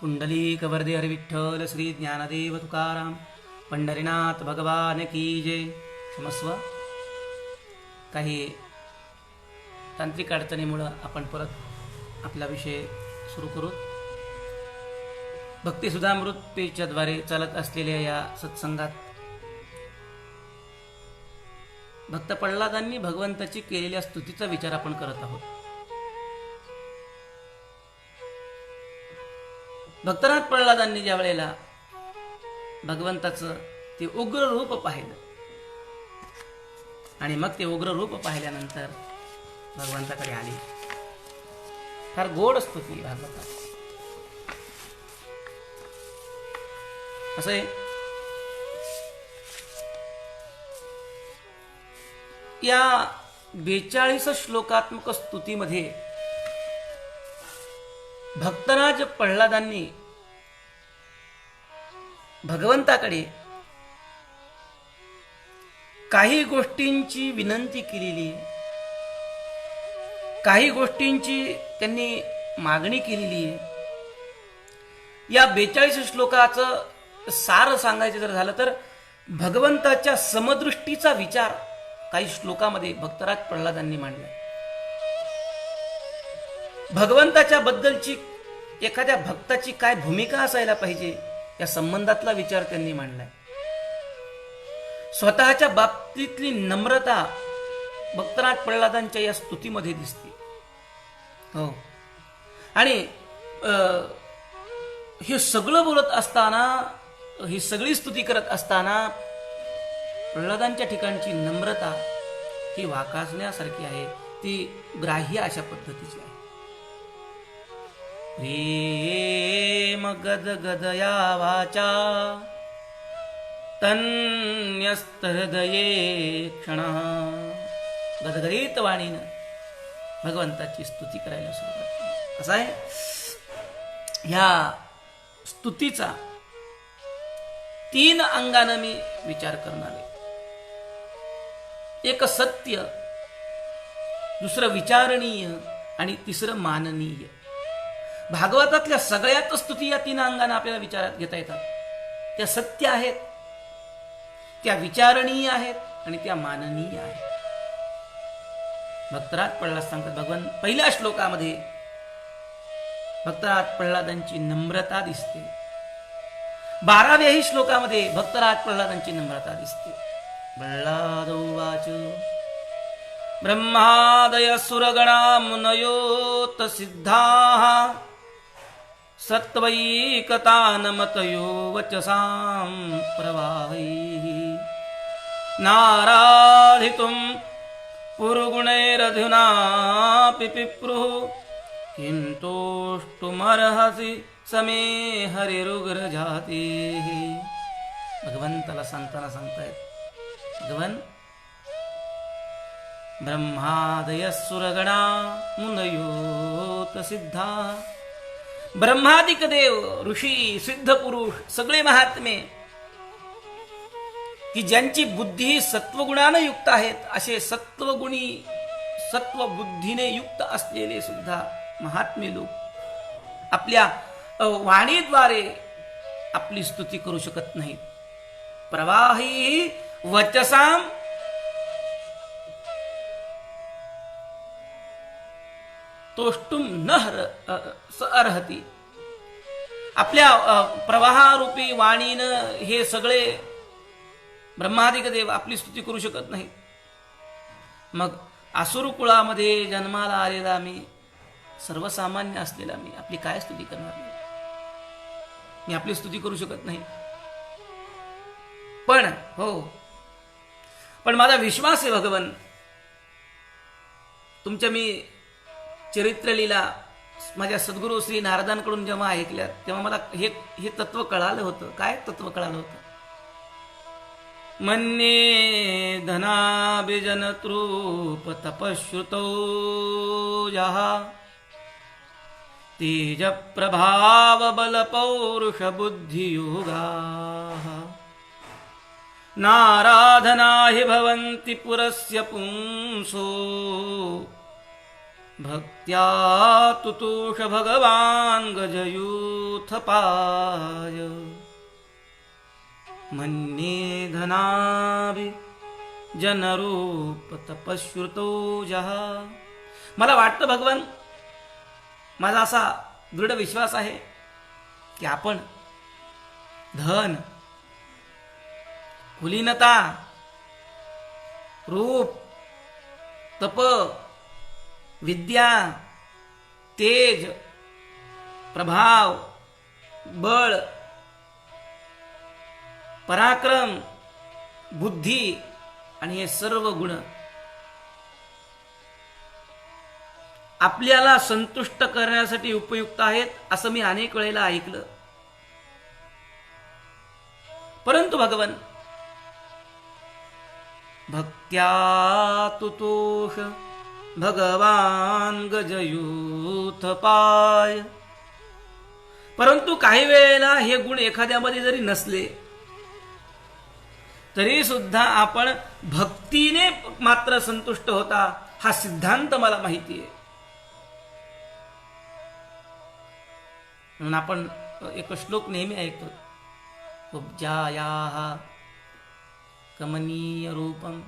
पुंडलीक वरदे हरी विठ्ठल श्री ज्ञानदेव तुकाराम पंढरीनाथ भगवान की जय. क्षमस्व. काही तांत्रिक अडचणीमुळे आपण परत आपला विषय सुरू करू. भक्ती सुधामृत पेजच्या द्वारे चालत असलेल्या या सत्संगात भक्त प्रल्हादांनी भगवंताची केलेल्या स्तुतीचा विचार आपण करत आहोत. भक्तनाथ प्रल्हादांनी ज्या वेळेला भगवंताचं ते उग्र रूप पाहिलं आणि मग ते उग्र रूप पाहिल्यानंतर भगवंताकडे आली. फार गोड स्तुती भागवतात. असे या 42 श्लोकात्मक स्तुतीमध्ये भक्तराज प्रल्हादांनी भगवंताकडे काही गोष्टींची विनंती केलेली, काही गोष्टींची त्यांनी मागणी केलेली आहे. या 42 श्लोकाचं सार सांगायचं जर झालं तर भगवंताच्या समदृष्टीचा विचार काही श्लोकामध्ये भक्तराज प्रल्हादांनी मांडला. भगवंताच्या बद्दलची एखाद्या भक्ताची काय भूमिका असायला पाहिजे या संबंधातला विचार त्यांनी मांडलाय. स्वतःच्या बाबतीतली नम्रता भक्तराज प्रल्हादांच्या या स्तुतीमध्ये दिसते. हो. आणि हे सगळं बोलत असताना, ही सगळी स्तुती करत असताना प्रल्हादांच्या ठिकाणची नम्रता ही वाकासण्यासारखी आहे. ती ग्राह्य अशा पद्धतीची आहे. प्रेम गदगदया वाचा तन्यस्तहृदये क्षणः. गदगदित वाणीनं भगवंताची स्तुती करायला सुरुवात केली. असं आहे. ह्या स्तुतीचा 3 अंगानं मी विचार करणार आहे. एक सत्य, दुसरं विचारणीय आणि तिसरं माननीय. भागवतातल्या सगळ्यात स्तुती या 3 अंगानं आपल्याला विचारात घेता येतात. त्या सत्य आहेत, त्या विचारणीय आहेत आणि त्या माननीय आहेत. भक्तराज प्रल्हाद सांगतात, भगवान पहिल्या श्लोकामध्ये भक्तराज प्रल्हादांची नम्रता दिसते. 12व्याही श्लोकामध्ये भक्तराज प्रल्हादांची नम्रता दिसते. प्रल्हाद उवाच ब्रह्मादय सुरगणा मुनयोत सिद्धाः सत्वैकतानमतयो वचसां प्रवाहैः नाराधितुं पुरुगुणैरधुनापि पिप्रुः किंतोष्टुमर्हसि समे हरिरुग्रजातेः. भगवंताला सांगताना सांगतायत, भगवन ब्रह्मादय सुरगणा मुनयोत सिद्धा. ब्रह्मादिक देव, ऋषी, सिद्ध पुरुष, सगळे महात्मे की ज्यांची बुद्धी सत्वगुणाने युक्त आहेत, असे सत्वगुणी, सत्वबुद्धीने युक्त असलेले सुद्धा महात्मे लोक आपल्या वाणीद्वारे आपली स्तुती करू शकत नाहीत. प्रवाही वचसाम तोष्टुम न अर्हती. आपल्या प्रवाहारूपी वाणीनं हे सगळे ब्रह्मादिक देव आपली स्तुती करू शकत नाही. मग आसुर कुळामध्ये जन्माला आलेला मी, सर्वसामान्य असलेला मी आपली काय स्तुती करणार? मी आपली स्तुती करू शकत नाही. पण माझा विश्वास आहे भगवन, तुमच्या मी चरित्रलीला माझ्या सद्गुरू श्री नारदांकडून जेव्हा ऐकल्या तेव्हा मला हे तत्व कळालं होतं. काय तत्व कळालं होतं? मन्ये धनाभिजनतृप तपश्रुतो जहा तेज प्रभाव बल पौरुष बुद्धियोगा नाराधना हि भवन्ति पुरस्य पुंसो भक्त्या तुतोष भगवान गजयूथपाय मन्ये धनाभि जनरूप तपश्रुतो जहा. मला वाटतं भगवान, माझा असा दृढ विश्वास आहे की आपण धन, कुलीनता, रूप, तप, विद्या, तेज, प्रभाव, बळ, पराक्रम, बुद्धी आणि हे सर्व गुण आपल्याला संतुष्ट करण्यासाठी उपयुक्त आहेत असं मी अनेक वेळेला ऐकलं. परंतु भगवान, भक्त्या तुतोष भगवान गजयूथपाय. परंतु काही वेळेला हे गुण एखाद्यामध्ये जरी नसले तरी सुद्धा आपण भक्तीने मात्र संतुष्ट होता हा सिद्धांत मला माहिती आहे. म्हणून आपण एक श्लोक नेहमी ऐकतो, कुब्जायाः कमनीय रूपम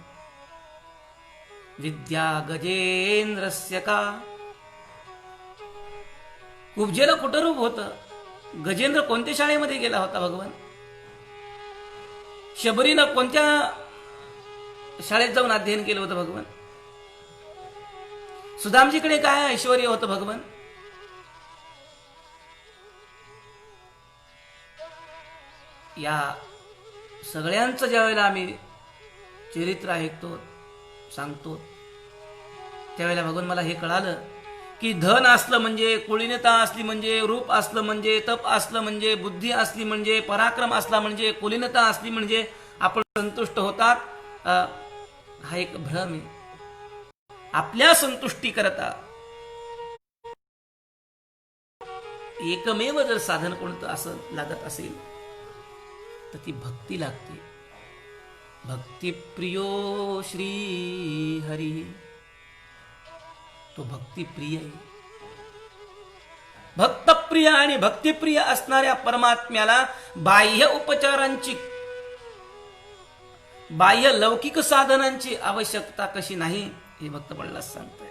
विद्या गजेंद्रस्य का. कुब्जेला कुठं रूप होतं? गजेंद्र कोणत्या शाळेमध्ये गेला होता भगवान? शबरीनं कोणत्या शाळेत जाऊन अध्ययन केलं होतं भगवान? सुदामजीकडे काय ऐश्वर्य होतं भगवान? या सगळ्यांचं ज्यावेळेला आम्ही चरित्र ऐकतो, सांगतो, त्यावेळेला भगवान मला हे कळालं की धन असलं म्हणजे, कुलीनता असली म्हणजे, रूप असलं म्हणजे, तप असलं म्हणजे, बुद्धी असली म्हणजे, पराक्रम असला म्हणजे, कुलीनता असली म्हणजे आपण संतुष्ट होतात. हा एक भ्रम आहे. आपल्या संतुष्टी करता एकमेव जर साधन कोणतं असं लागत असेल तर ती भक्ती लागते. भक्तिप्रियो श्री हरी, तो भक्तिप्रिय आहे. भक्तप्रिय आणि भक्तिप्रिय असणाऱ्या परमात्म्याला बाह्य उपचारांची, बाह्य लौकिक साधनांची आवश्यकता कशी नाही हे भक्त प्रल्हाद सांगताय.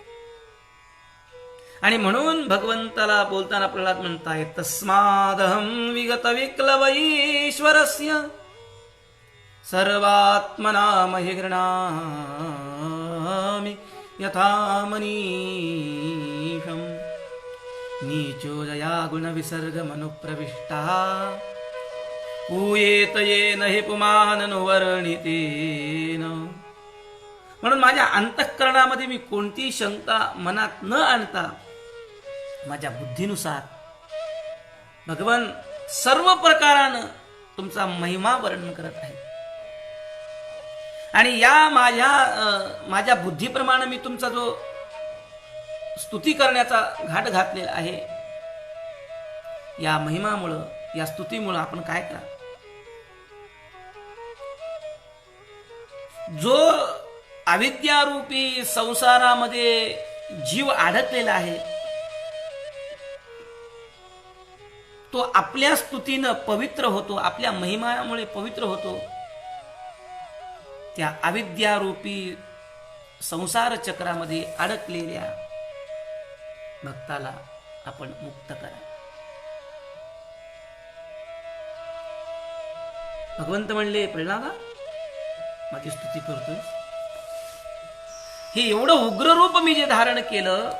आणि म्हणून भगवंताला बोलताना प्रल्हाद म्हणताय, तस्मादहं विगत विक्लव ईश्वरस्य सर्वात्मना महि गृह्णामि यथा मनीषं नीचो जया गुण विसर्ग मनुप्रविष्टा पूयेत येन हि पुमाननुवर्णितेन. म्हणून माझ्या अंतःकरणामध्ये मी कोणती शंका मनात न आणता माझ्या बुद्धीनुसार भगवान सर्व प्रकारानं तुमचा महिमा वर्णन करत आहे. आणि या माझ्या बुद्धीप्रमाणे मी तुमचा जो स्तुती करण्याचा घाट घातलेला आहे, या महिमामुळं, या स्तुतीमुळं आपण काय करा, जो अविद्यारूपी संसारामध्ये जीव अडकलेला आहे तो आपल्या स्तुतीनं पवित्र होतो, आपल्या महिमामुळे पवित्र होतो. त्या अविद्यारूपी संसार चक्रामध्ये अडकलेल्या भक्ताला आपण मुक्त करा. भगवंत म्हणले, प्रल्हादा माझी स्तुती करतोय, हे एवढं उग्र रूप मी जे धारण केलं,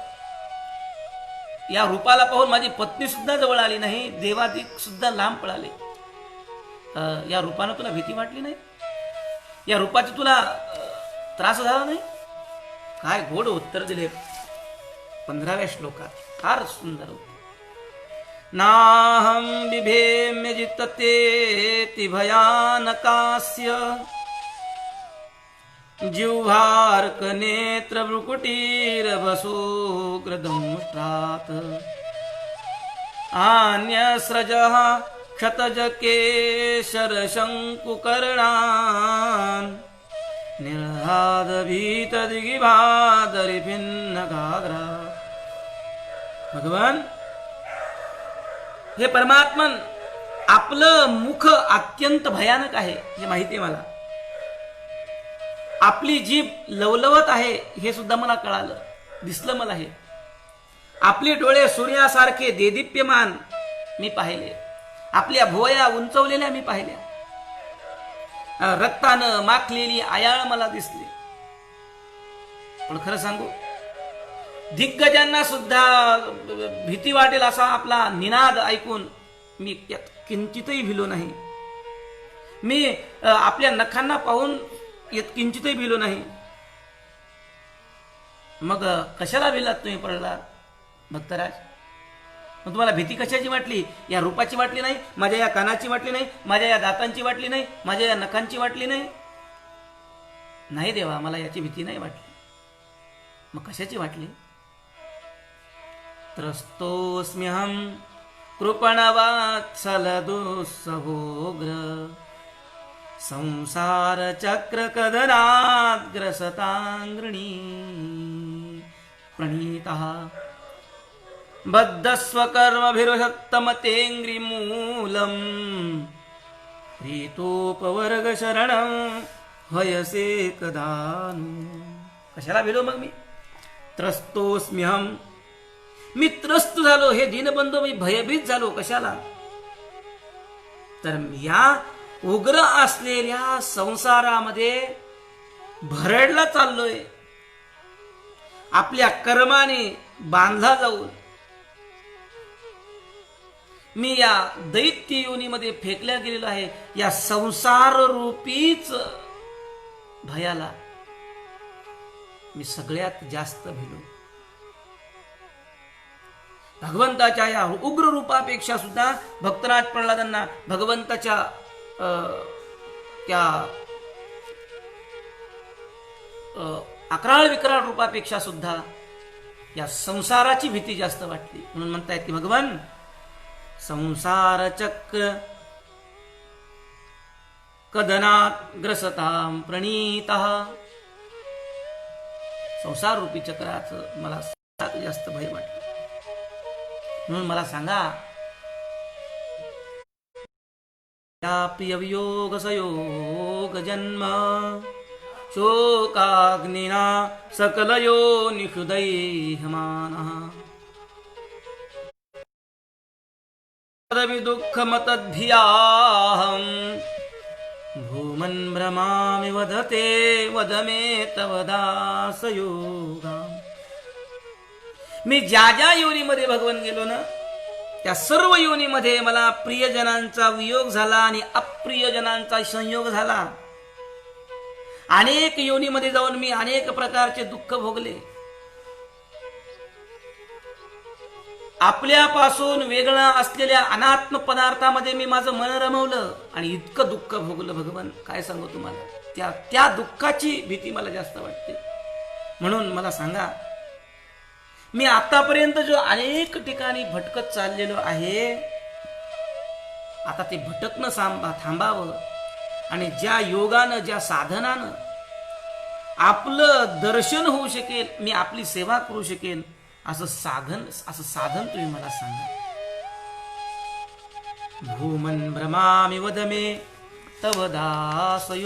या रूपाला पाहून माझी पत्नी सुद्धा जवळ आली नाही, देवादिक सुद्धा लांब पळाले. या रूपानं तुला भीती वाटली नाही? या रूपाचा तुला त्रास झाला नाही? काय गोड उत्तर दिले 15व्या श्लोकात, फार सुंदर उत्तर. नाहं बिभेम्य जितते भयानकास्य जिह्वार्क नेत्र भ्रुकुटीरभसूग्रदंष्ट्रात् आन्यस्रजः क्षतज केशरशङ्कुकर्णान् निर्हाद भीतदिगिभादरि भिन्नगाग्रा. भगवान हे परमात्मन, आपलं मुख अत्यंत भयानक आहे हे माहिती आहे मला. आपली जीभ लवलवत आहे हे सुद्धा मला कळालं, दिसलं मला हे. आपले डोळे सूर्यासारखे देदीप्यमान मी पाहिले. आपल्या भुवया उंचवलेल्या मी पाहिल्या. रक्तानं माखलेली आयाळ मला दिसली. पण खरं सांगू, दिग्गजांना सुद्धा भीती वाटेल असा आपला निनाद ऐकून मी किंचितही भिलो नाही. मी आपल्या नखांना पाहून किंचितही भिलो नाही. मग कशाला भिलात तुम्ही प्रल्हाद भक्तराज? मग तुम्हाला भीती कशाची वाटली? या रूपाची वाटली नाही, माझ्या या कानाची वाटली नाही, माझ्या या दातांची वाटली नाही, माझ्या या नखांची वाटली नाही? नाही देवा, मला याची भीती नाही वाटली. मग कशाची वाटली? त्रस्तोस्म्यहं कृपणवात्सलदुस्सहोग्र संसार चक्र कदनाद्ग्रसतांग्रणी प्रणीतः बद्धस्वकर्मभिरुषत्तमतेऽङ्घ्रिमूलम् प्रीतोपवर्गशरणं हयसे कदानु. कशाला भिलो मग मी? त्रस्तोस्म्यहं, मी त्रस्त झालो, हे दीनबंधू, मी भयभीत झालो. कशाला? तर या उग्र असलेल्या संसारामध्ये भरडला चाललोय. आपल्या कर्माने बांधला जाऊन मी या दैत्य योनीमध्ये फेकल्या गेलेलो आहे. या संसार रूपीच भयाला मी सगळ्यात जास्त भिलो. भगवंताच्या या उग्र रूपापेक्षा सुद्धा भक्तराज प्रल्हादांना भगवंताच्या त्या अकराळ विकराळ रूपापेक्षा सुद्धा या संसाराची भीती जास्त वाटली. म्हणून म्हणतायत की भगवान, संसार चक्र कदनात ग्रसताम प्रणीतः, संसार रूपी चक्राचं मला जास्त भय वाटलं. म्हणून मला सांगा, या प्रियवियोग सयोग जन्म शोकाग्निना सकलयो निहृदयमानः दुःखमतद्धियाहं भूमन् भ्रमामि वदते वद मे तव दासयोगा. मी ज्या ज्या योनीमध्ये भगवान गेलो ना, त्या सर्व योनीमध्ये मला प्रियजनांचा वियोग झाला आणि अप्रियजनांचा संयोग झाला. अनेक योनीमध्ये जाऊन मी अनेक प्रकारचे दुःख भोगले. आपल्यापासून वेगळा असलेल्या अनात्म पदार्थामध्ये मी माझं मन रमवलं आणि इतकं दुःख भोगलं भगवान, काय सांगू तुम्हाला. त्या दुःखाची भीती मला जास्त वाटते. म्हणून मला सांगा, मी आतापर्यंत जो अनेक ठिकाणी भटकत चाललेलो आहे, आता ते भटकणं थांबावं आणि ज्या योगानं, ज्या साधनानं आपलं दर्शन होऊ शकेल, मी आपली सेवा करू शकेल, असं साधन तुम्ही मला सांगा. भूमन् भ्रमामि वद मे तव दासयोगम.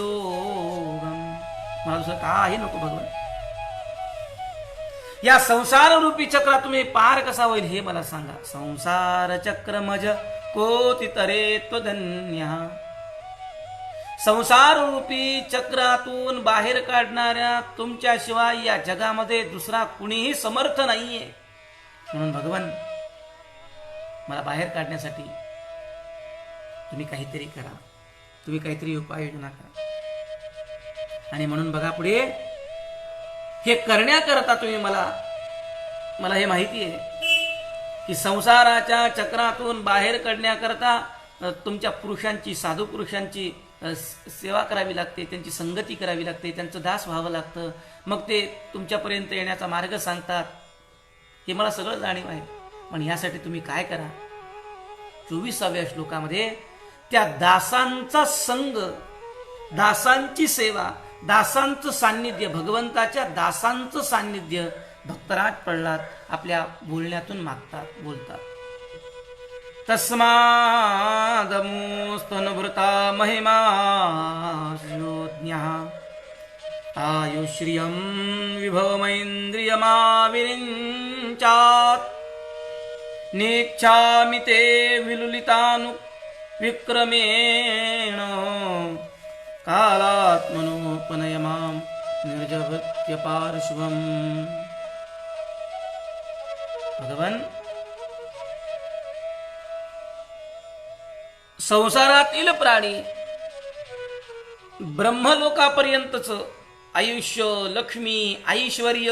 मला दुसरं काही नको भगवान. या संसार रूपी चक्रात तुम्ही पार कसा होईल हे मला सांगा. संसार चक्र मज कोति तरे त्वधन्य. संसार रूपी चक्रातून बाहेर काढणाऱ्या तुमच्याशिवाय या जगामध्ये दुसरा कुणीही समर्थ नाहीये. म्हणून भगवान, मला बाहेर काढण्यासाठी तुम्ही काहीतरी करा, तुम्ही काहीतरी उपाययोजना करा. आणि म्हणून बघा पुढे, हे करण्याकरता तुम्ही मला हे माहिती आहे की संसाराच्या चक्रातून बाहेर काढण्याकरता तुमच्या पुरुषांची, साधू पुरुषांची सेवा करावी लागते, त्यांची संगती करावी लागते, त्यांचं दास व्हावं लागतं. मग ते तुमच्यापर्यंत येण्याचा मार्ग सांगतात. हे मला सगळं जाणीव आहे. पण यासाठी तुम्ही काय करा, 24व्या श्लोकामध्ये त्या दासांचा संग, दासांची सेवा, दासांचं सान्निध्य, भगवंताच्या दासांचं सान्निध्य, भक्तराज प्रल्हाद आपल्या बोलण्यातून बोलतात. तस्मादमुस्तनुभृता महिमा ज्योज्ञः आयुश्रियं विभवमैन्द्रियमाविरिञ्चात् नेच्छामि ते विलुलितानु विक्रमेण कालात्मनोपनय मां निर्जभृत्य पार्श्वम्. भगवान, संसारातील प्राणी ब्रह्मलोकापर्यंतच आयुष्य, लक्ष्मी, ऐश्वर्य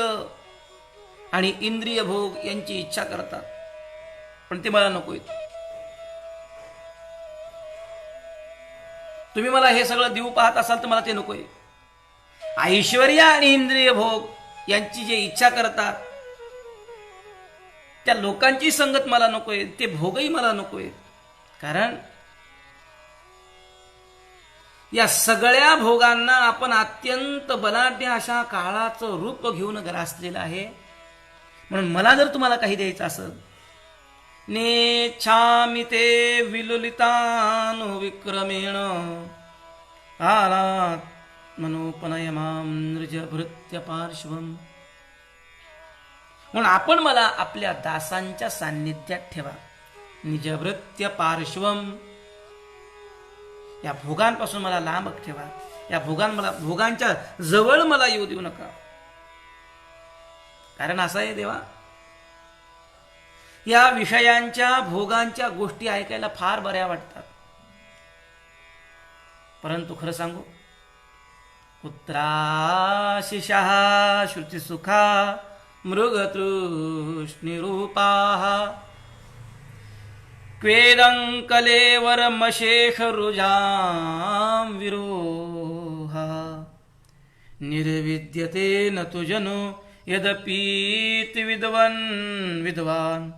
आणि इंद्रिय भोग यांची इच्छा करतात, पण ते मला नकोय. तुम्ही मला हे सगळं देऊ पाहत असाल तर मला ते नकोय. ऐश्वर्य आणि इंद्रिय भोग यांची जे इच्छा करतात त्या लोकांची संगत मला नकोय, ते भोगही मला नकोय. कारण या सगळ्या भोगांना आपण अत्यंत बलाढ्य अशा काळाचं रूप घेऊन ग्रासलेलं आहे. म्हणून मला जर तुम्हाला काही द्यायचं असेल, नेच्छामि ते विलुलितानु विक्रमेण कालात् मनोपनय मां निर्जभृत्य पार्श्वम्. म्हणून आपण मला आपल्या दासांच्या सान्निध्यात ठेवा. निजभृत्य पार्श्वम, या भोगांपासून मला लांब ठेवा. या भोगांच्या जवळ मला येऊ देऊ नका. कारण असं आहे देवा, या विषयांच्या भोगांच्या गोष्टी ऐकायला फार बऱ्या वाटतात, परंतु खरं सांगू, कुत्राशिषः श्रुतिसुखा मृगतृष्णिरूपाः क्वेदङ्कलेवरमशेषरुजां विरोहा निर्विद्यते न तु जनो यदपीति विद्वान्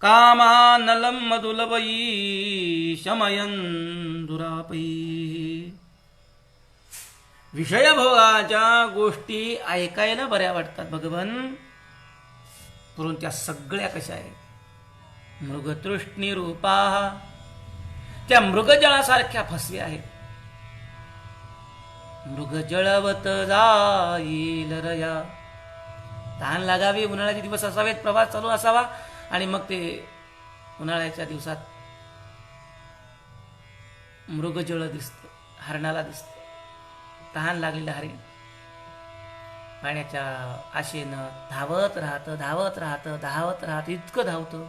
कामानलं मधुलवयी शमयन् दुरापैः. विषयभोगाच्या गोष्टी ऐकायला बऱ्या वाटतात भगवान, परंतु त्या सगळ्या कशा आहेत? मृगतृष्णी रूपा, त्या मृगजळासारख्या फसव्या आहेत. मृगजळवत जाईल रया, तहान लागावी, उन्हाळ्याचे दिवस असावेत, प्रवास चालू असावा, आणि मग ते उन्हाळ्याच्या दिवसात मृगजळ दिसतं, हरणाला दिसतं. तहान लागलेलं हरिण पाण्याच्या आशेनं धावत राहतं, इतकं धावतं,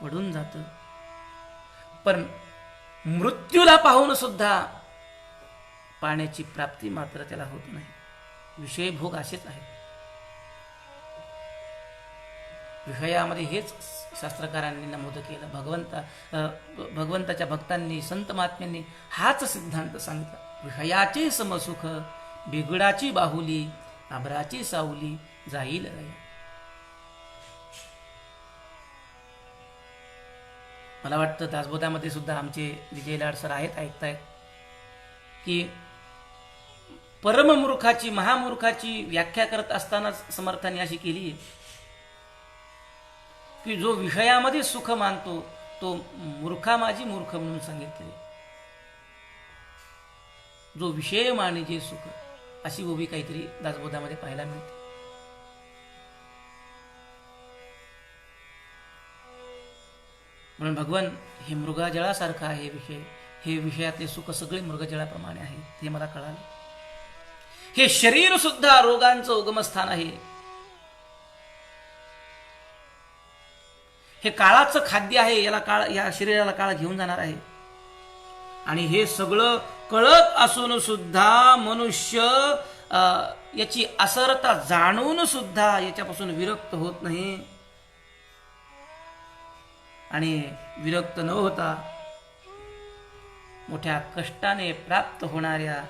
पडून जातं. पण मृत्यूला पाहून सुद्धा पाण्याची प्राप्ती मात्र त्याला होत नाही. विषय भोग असेच आहेत. विषयामध्ये हेच शास्त्रकारांनी नमूद केलं. भगवंताच्या भक्तांनी, संत महात्म्यांनी हाच सिद्धांत सांगितला. विषयाचे समसुख, बिगडाची बाहुली, आभराची सावली जाईल रया. मला वाटतं दासबोधामध्ये सुद्धा आमचे विजय लाड सर आहेत, ऐकतायत, की परममूर्खाची, महामूर्खाची व्याख्या करत असताना समर्थांनी अशी केली की जो विषयामध्ये सुख मानतो तो मूर्खा माझी मूर्ख म्हणून सांगितले. जो विषय माने जे सुख, अशी उभी काहीतरी दासबोधामध्ये पाहायला मिळते. म्हणून भगवान हे मृगजळासारखं आहे विषय. हे विषयातले सुख सगळे मृगजळाप्रमाणे आहे, हे मला कळाले. हे शरीर सुद्धा रोगांचं उगमस्थान आहे. हे काळाचं खाद्य आहे, या शरीराला काळ घेऊन जाणार आहे. आणि हे सगळं कळत असून सुद्धा मनुष्य याची असरता जाणून सुद्धा याच्यापासून विरक्त होत नाही. आणि विरक्त न होता मोठ्या कष्टाने प्राप्त होणाऱ्या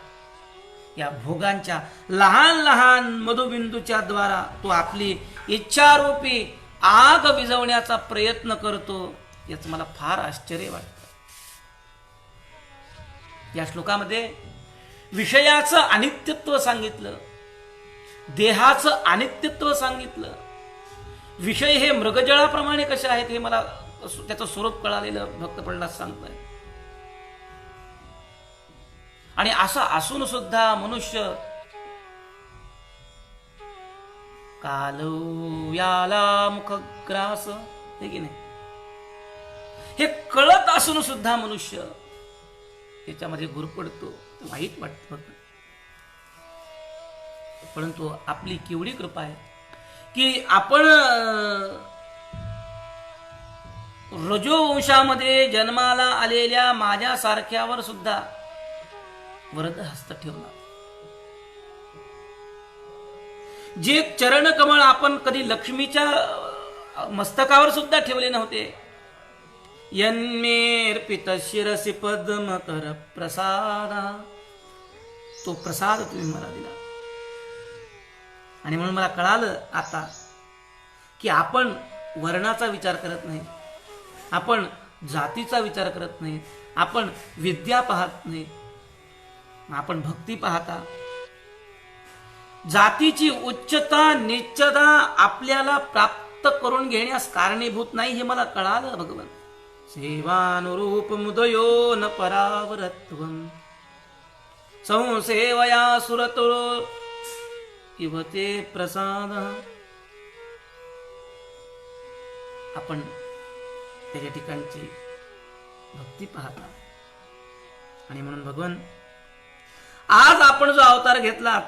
या भोगांच्या लहान लहान मधुबिंदूच्या द्वारा तो आपली इच्छारूपी आग विझवण्याचा प्रयत्न करतो. याचं मला फार आश्चर्य वाटतं. या श्लोकामध्ये विषयाचं अनित्यत्व सांगितलं, देहाचं अनित्यत्व सांगितलं, विषय हे मृगजळाप्रमाणे कसे आहेत हे मला त्याचं स्वरूप कळालेलं भक्त प्रल्हाद सांगताय. आणि असं असून सुद्धा मनुष्य कालव्याला मुखग्रास हे की नाही, हे कळत असून सुद्धा मनुष्य त्याच्यामध्ये गुरपडतो, वाईट वाटत. परंतु आपली केवढी कृपा आहे की आपण रजोवंशामध्ये जन्माला आलेल्या माझ्यासारख्यावर सुद्धा वरद हस्त ठेवला. जे चरणकमळ आपण कधी लक्ष्मीच्या मस्तकावर सुद्धा ठेवले नव्हते. यन्मेर्पित शिरसी पद्मकर प्रसाद, तो प्रसाद तुम्ही मला दिला. आणि म्हणून मला कळालं आता की आपण वर्णाचा विचार करत नाही, आपण जातीचा विचार करत नाही, आपण विद्या पाहत नाही, आपण भक्ती पाहता. जातीची उच्चता निश्चता आपल्याला प्राप्त करून घेण्यास कारणीभूत नाही हे मला कळालं भगवान. सेवानुरूप मुदयो न परावरत्वम संसेवया सुरतो इव ते प्रसाद. आपण त्याच्या ठिकाणची भक्ती पाहता. आणि म्हणून भगवान आज आपण जो अवतार घेतला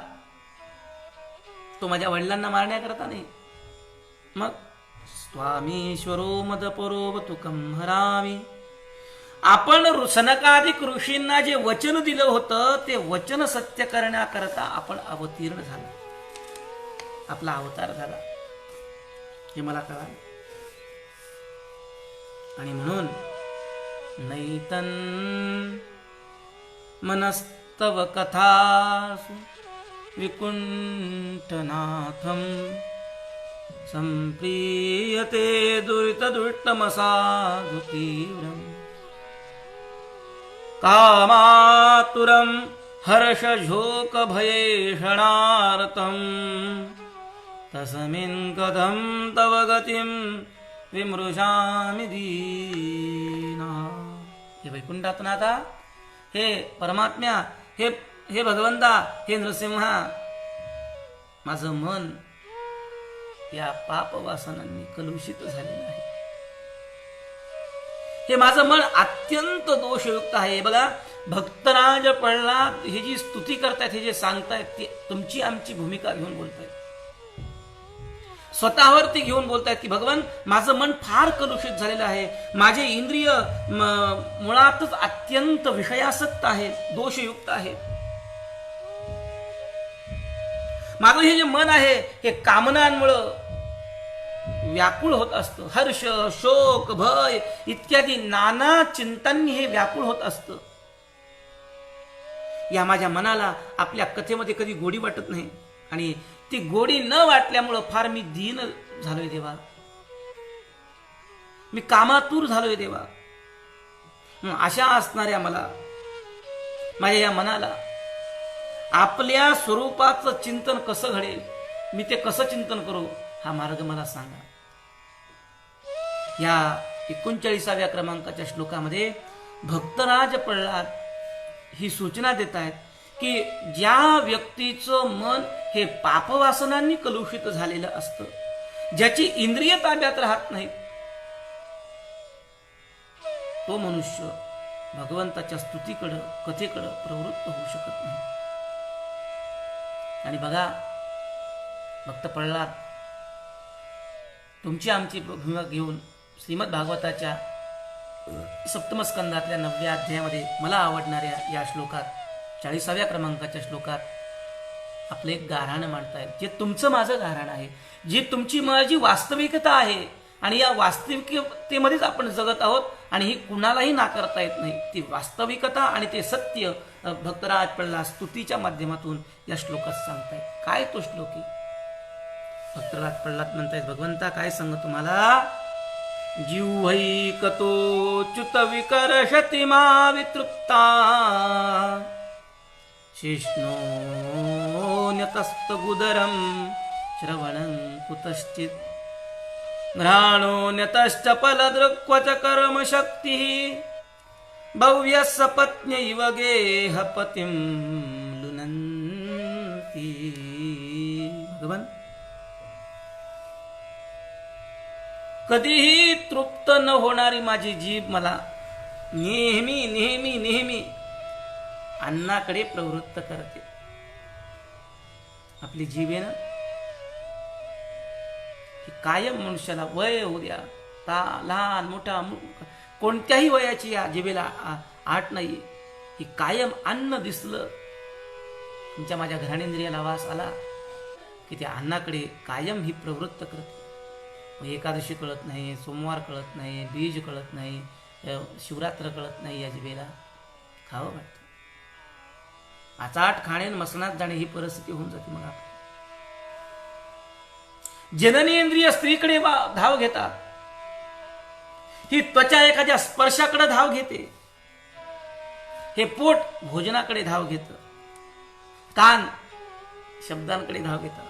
तो माझ्या वडिलांना मारण्याकरता नाही. मग स्वामीश्वरो मदपरो तुकम हरामी, आपण सनकादिक ऋषींना जे वचन दिलं होतं ते वचन सत्य करण्याकरता आपण अवतीर्ण झाला, आपला अवतार झाला हे मला कळालं. आणि म्हणून नैतन मनस्तव कथासु विकुंठनाथम संप्रीयते दुरितदुष्टमसाधु तीव्रम कामातुरम हर्षझोकभयेषणार्तम तस्मिन् कथं तव गतिं विमृशामि दीना. हे वैकुंठातनाथा, हे परमात्म्या, हे भगवंता, हे नृसिंहा, माझं मन या पाप वासनांनी कलुषित झालेलं आहे. हे माझं मन अत्यंत दोषयुक्त आहे. बघा, भक्तराज प्रल्हाद ही जी स्तुती करतायत, हे जे सांगतायत ते तुमची आमची भूमिका घेऊन बोलतायत, स्वतःवरती घेऊन बोलतायत की भगवान माझं मन फार कलुषित झालेलं आहे, माझे इंद्रिय मुळातच अत्यंत विषयासक्त आहे, दोषयुक्त आहे. माझं हे जे मन आहे हे कामनांमुळं व्याकुळ होत असतं. हर्ष, शोक, भय इत्यादी नाना चिंतांनी हे व्याकुळ होत असतं. या माझ्या मनाला आपल्या कथेमध्ये कधी गोडी वाटत नाही आणि ती गोडी न वाटल्यामुळं फार मी दीन झालोय देवा, मी कामातूर झालोय देवा. अशा असणाऱ्या मला, माझ्या या मनाला आपल्या स्वरूपाचं चिंतन कसं घडेल, मी ते कसं चिंतन करू, हा मार्ग मला सांगा. या 39व्या क्रमांकाच्या श्लोकामध्ये भक्तराज प्रल्हाद ही सूचना देत आहेत की ज्या व्यक्तीचं मन हे पापवासनांनी कलुषित झालेलं असतं, ज्याची इंद्रिय ताब्यात राहत नाहीत, तो मनुष्य भगवंताच्या स्तुतीकडं, कथेकडं प्रवृत्त होऊ शकत नाही. आणि बघा, भक्त प्रल्हाद तुमची आमची भूमिका घेऊन श्रीमद भागवताच्या सप्तम स्कंदातल्या 9व्या अध्यायामध्ये मला आवडणाऱ्या या श्लोकात, 40व्या क्रमांकाच्या श्लोकात आपलं एक गाऱ्हाण मांडतायत, जे तुमचं माझं गाऱ्हाण आहे, जी तुमची माझी वास्तविकता आहे. आणि या वास्तविकतेमध्येच आपण जगत आहोत आणि ही कुणालाही नाकारता येत नाही. ती वास्तविकता आणि ते सत्य भक्तराज प्रल्हाद स्तुतीच्या माध्यमातून या श्लोकात सांगतायत. काय तो श्लोक आहे? भक्तराज प्रल्हाद म्हणतायत, भगवंता काय सांग तुम्हाला, जिह्वैकतो च्युत विकर्षति मा वितृप्ता शिष्णोन्यतस्तगुदरं श्रवणं कुतश्चित् घ्राणोन्यतश्च फलदृक्वच कर्मशक्तिः भव्यस्य पत्न्यैव गेहपतिं लुनन्ति. भगवान, कधीही तृप्त न होणारी माझी जीभ मला नेहमी नेहमी नेहमी अन्नाकडे प्रवृत्त करते. आपली जीभ आहे ना, ही कायम मनुष्याला वय होऊ द्या, लहान मोठा कोणत्याही वयाची या जिभेला आट नाही, ही कायम अन्न दिसलं, तुमच्या माझ्या घ्राणेंद्रियाला वास आला की त्या अन्नाकडे कायम ही प्रवृत्त करते. एकादशी कळत नाही, सोमवार कळत नाही, बीज कळत नाही, शिवरात्र कळत नाही, या जिभेला खावं वाटतं. आचाट खाणे मसनात जाणे ही परिस्थिती होऊन जाते. मग आपण जननेंद्रिय स्त्रीकडे धाव घेतात, ही त्वचा एखाद्या स्पर्शाकडे धाव घेते, हे पोट भोजनाकडे धाव घेतं, कान शब्दांकडे धाव घेतात,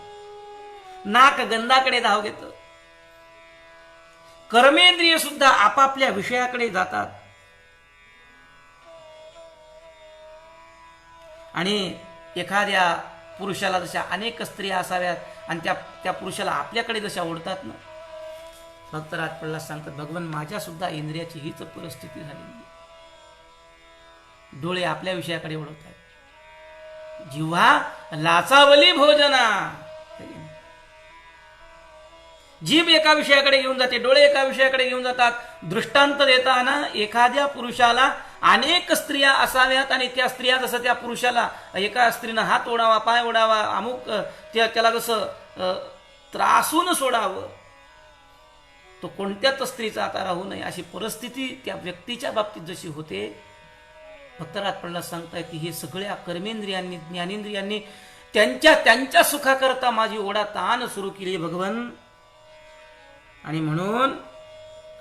नाक गंधाकडे धाव घेतं, कर्मेंद्रिय सुद्धा आपापल्या विषयाकडे जातात. आणि एखाद्या पुरुषाला जशा अनेक स्त्रिया असाव्यात आणि त्या पुरुषाला आपल्याकडे जशा ओढतात ना, भक्त राजपल्ला सांगतात, भगवान माझ्या सुद्धा इंद्रियाची हीच परिस्थिती झाली. डोळे आपल्या विषयाकडे ओढत आहेत, जिव्हा लाचावली भोजना, जीभ एका विषयाकडे घेऊन जाते, डोळे एका विषयाकडे घेऊन जातात. दृष्टांत देताना एखाद्या पुरुषाला अनेक स्त्रिया असाव्यात आणि त्या स्त्रिया जसं त्या पुरुषाला एका स्त्रीनं हात ओढावा, पाय ओढावा, अमुक त्याला जसं त्रासून सोडावं, तो कोणत्याच स्त्रीचा आता राहू नये, अशी परिस्थिती त्या व्यक्तीच्या बाबतीत जशी होते. भक्तराज पडला सांगताय की हे सगळ्या कर्मेंद्रियांनी, ज्ञानेंद्रियांनी त्यांच्या सुखाकरता माझी ओढा ताण सुरू केली भगवान. आणि म्हणून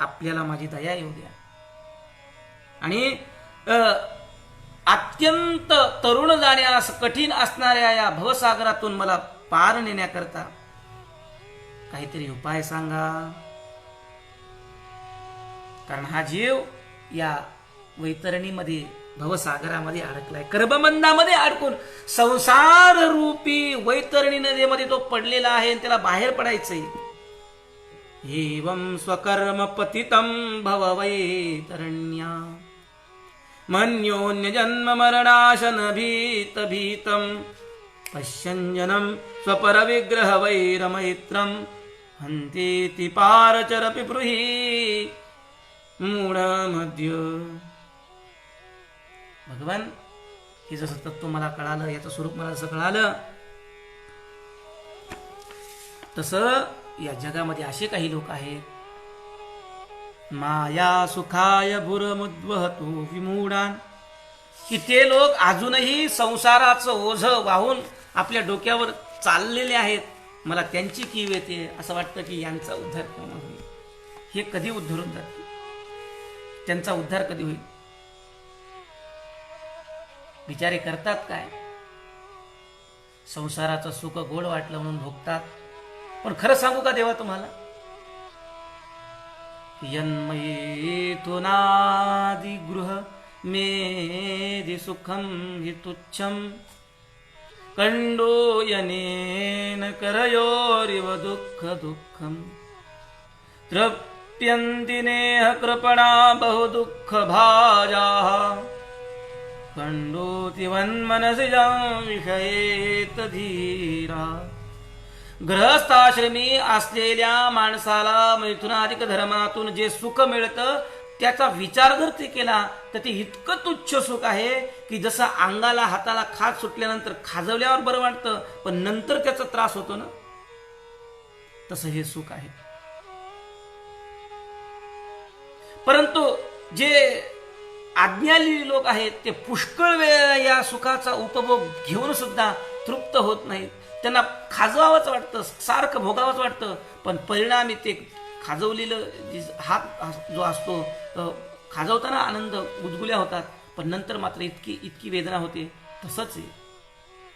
आपल्याला माझी दया येऊ द्या. आणि अत्यंत तरुण जाण्यास कठीण असणाऱ्या या भवसागरातून मला पार नेण्याकरता काहीतरी उपाय सांगा. कारण हा जीव या वैतरणीमध्ये, भवसागरामध्ये अडकलाय, कर्मबंधामध्ये अडकून संसार रूपी वैतरणी नदीमध्ये तो पडलेला आहे आणि त्याला बाहेर पडायचंय. एवं स्वकर्म पतितं भव वैतरण्या मन्योन्य जन्म मरणाशन भीत भीतं पश्यञ्जनं स्वपर विग्रह वैरमैत्रं हन्तेति पारचरपि ब्रूहि मूढमद्य. भगवान, हे जसं तत्व मला कळालं, याचं स्वरूप मला जसं कळालं, तसं या जगामध्ये असे काही लोक आहेत, माया सुखाय भुरमुद्वहतो विमूढान, की ते लोक अजूनही संसाराचं ओझ वाहून आपल्या डोक्यावर चाललेले आहेत. मला त्यांची कीव येते, असं वाटतं की यांचा उद्धार केव्हा होईल, हे कधी उद्धरून जातील, त्यांचा उद्धार कधी होईल. बिचारे करतात काय, संसाराचं सुख गोड वाटलं म्हणून भोगतात. पण खरं सांगू का देवा तुम्हाला, यन्मयी तुनादि गृह मेदि सुखम हि तुच्छम कंडोयनेन करयोरिव दुःख दुःखम तृप्यन्ति नेह कृपणा बहु दुःख भाजाः कंडोति वन्मनसि जं विषयेत धीरा. गृहस्थाश्रमी असलेल्या माणसाला मैथुनाधिक धर्मातून जे सुख मिळतं त्याचा विचार जर ते केला तर ते इतकं तुच्छ सुख आहे की जसं अंगाला हाताला खाज सुटल्यानंतर खाजवल्यावर बरं वाटतं पण नंतर त्याचा त्रास होतो ना, तसं हे सुख आहे. परंतु जे आज्ञाली लोक आहेत ते पुष्कळ वेळा या सुखाचा उपभोग घेऊन सुद्धा तृप्त होत नाहीत. त्यांना खाजवावंच वाटतं, सारखं भोगावंच वाटतं, पण परिणामी ते खाजवलेलं हात जो असतो, खाजवताना आनंद गुदगुल्या होतात, पण नंतर मात्र इतकी वेदना होते. तसंच आहे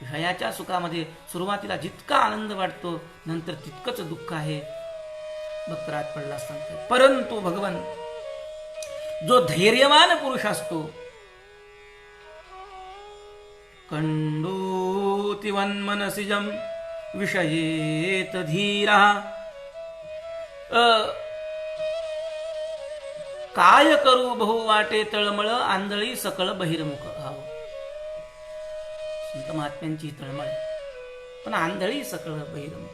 विषयाच्या सुखामध्ये सुरुवातीला जितका आनंद वाटतो नंतर तितकंच दुःख आहे. भक्तराज प्रल्हाद सांगतात. परंतु भगवान जो धैर्यवान पुरुष असतो, कंडूतिवन्मनसिजं विषयेत धीरा, काय करू बहु वाटे तळमळ, आंधळी सकळ बहिर्मुख. संत महात्म्यांची तळमळ, पण आंधळी सकळ बहिर्मुख.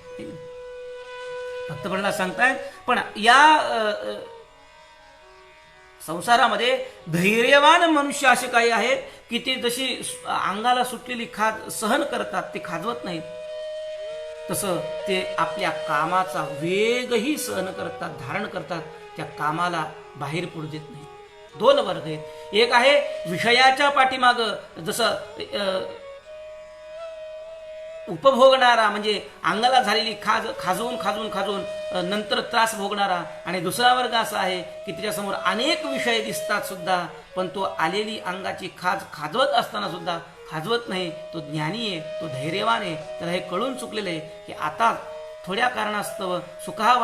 भक्त प्रल्हाद सांगतायत. पण या संसारामध्ये धैर्यवान मनुष्य असे काही आहेत की ते जशी अंगाला सुटलेली खाज सहन करतात, ते खाजवत नाहीत, तसं ते आपल्या कामाचा वेगही सहन करतात, धारण करतात, त्या कामाला बाहेर पडू देत नाहीत. दोन वर्ग आहेत. एक आहे विषयाच्या पाठीमाग जसं उपभोगणारा, म्हणजे अंगाला झालेली खाजवून खाजवून खाजवून नंतर त्रास भोगणारा, आणि दुसरा वर्ग असा आहे की त्याच्यासमोर अनेक विषय दिसतात सुद्धा, पण तो आलेली अंगाची खाजवत असताना सुद्धा खाजवत नाही. तो ज्ञानी आहे, तो धैर्यवान आहे. त्याला हे कळून चुकलेलं आहे की आता थोड्या कारणास्तव सुखाह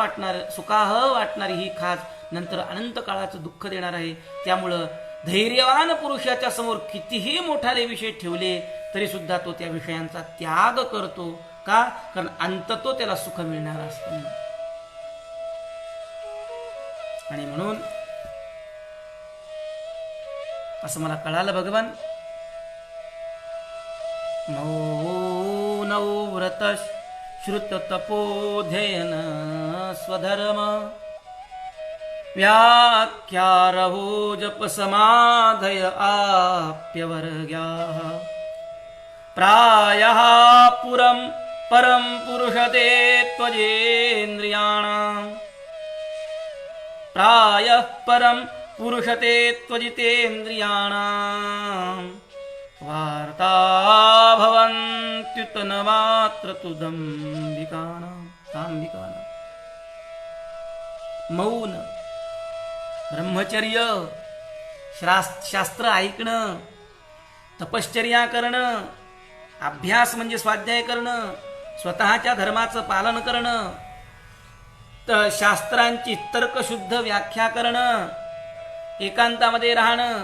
वाटणारी ही खाज नंतर अनंत काळाचं दुःख देणार आहे. त्यामुळं धैर्यवान पुरुषाच्या समोर कितीही मोठाले विषय ठेवले तरी सुद्धा तो त्या विषयांचा त्याग करतो. का? कारण अंततो त्याला सुख मिळणार असतं. आणि म्हणून असं मला कळालं भगवान, मौनौ व्रत श्रुत तपोध्ययन स्वधर्म, व्याख्यारहो जप समाधय आप्यवर्ग्याः, प्रायः परं पुरुषते त्वजेन्द्रियाणाम्, प्रायः परं पुरुषते त्वजितेन्द्रियाणाम्, वार्ता भवन्त्युत न मात्र तु दाम्भिकानां. मौन, ब्रह्मचर्य, शास्त्र ऐकणं, तपश्चर्या करणं, अभ्यास म्हणजे स्वाध्याय करणं, स्वतःच्या धर्माचं पालन करणं, शास्त्रांची तर्कशुद्ध व्याख्या करणं, एकांतामध्ये राहणं,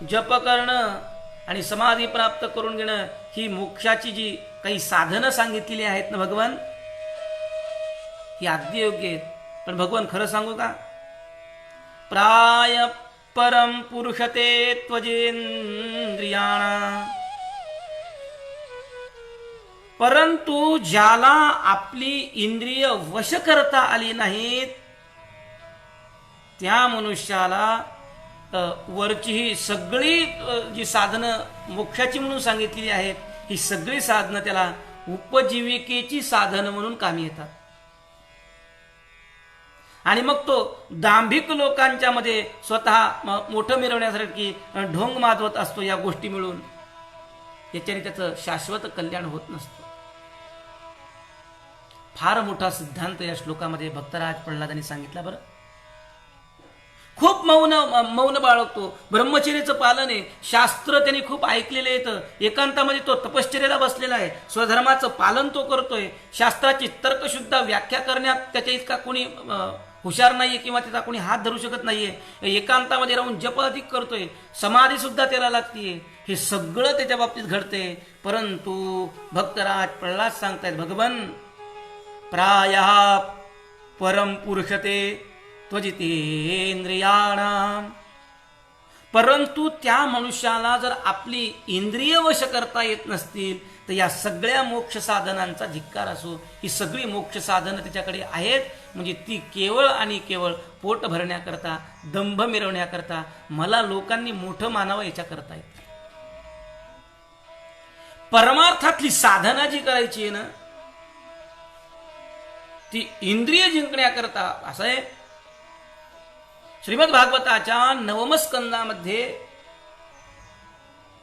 जप करणं आणि समाधी प्राप्त करून घेणं, ही मोक्षाची जी काही साधनं सांगितलेली आहेत ना भगवान, ही अगदी योग्य आहेत. पण भगवान खरं सांगू का, प्राय परम पुरुषते त्वजेन्द्रियाणा, परंतु ज्याला आपली इंद्रिय वश करता आली नाहीत त्या मनुष्याला वरची ही सगळी जी साधनं मोक्षाची म्हणून सांगितलेली आहेत, ही सगळी साधनं त्याला उपजीविकेची साधनं म्हणून कामी येतात. आणि मग तो दांभिक लोकांच्या मध्ये स्वतः मोठं मिरवण्यासाठी ढोंग माजवत असतो या गोष्टी मिळून. याच्याने त्याचं शाश्वत कल्याण होत नसतं. फार मोठा सिद्धांत या श्लोकामध्ये भक्तराज प्रल्हादांनी सांगितला. बरं, खूप मौन बाळगतो, ब्रह्मचर्याचं पालन आहे, शास्त्र त्यांनी खूप ऐकलेलं येतं, एकांतामध्ये तो तपश्चर्याला बसलेला आहे, स्वधर्माचं पालन तो करतोय, शास्त्राची तर्कशुद्ध व्याख्या करण्यात त्याच्या इतका कोणी हुशार नाहीये किंवा त्याचा कोणी हात धरू शकत नाहीये, एकांतामध्ये राहून जप अधिक करतोय, समाधी सुद्धा त्याला लागतीये, हे सगळं त्याच्या बाबतीत घडते. परंतु भक्तराज प्रल्हाद सांगतायत, भगवन प्रायः परम पुरुषते त्वजितेन्द्रियाणाम, परंतु त्या मनुष्याला जर आपली इंद्रिय वश करता येत नसतील तर या सगळ्या मोक्ष साधनांचा धिक्कार असो. ही सगळी मोक्ष साधनं त्याच्याकडे आहेत, म्हणजे ती केवळ आणि केवळ पोट भरण्याकरता, दंभ मिरवण्याकरता, मला लोकांनी मोठं मानावं याच्याकरता आहेत. परमार्थातली साधना जी करायची आहे ना, ती इंद्रिय जिंकण्याकरता. असं आहे श्रीमद भागवताच्या 9 स्कंदामध्ये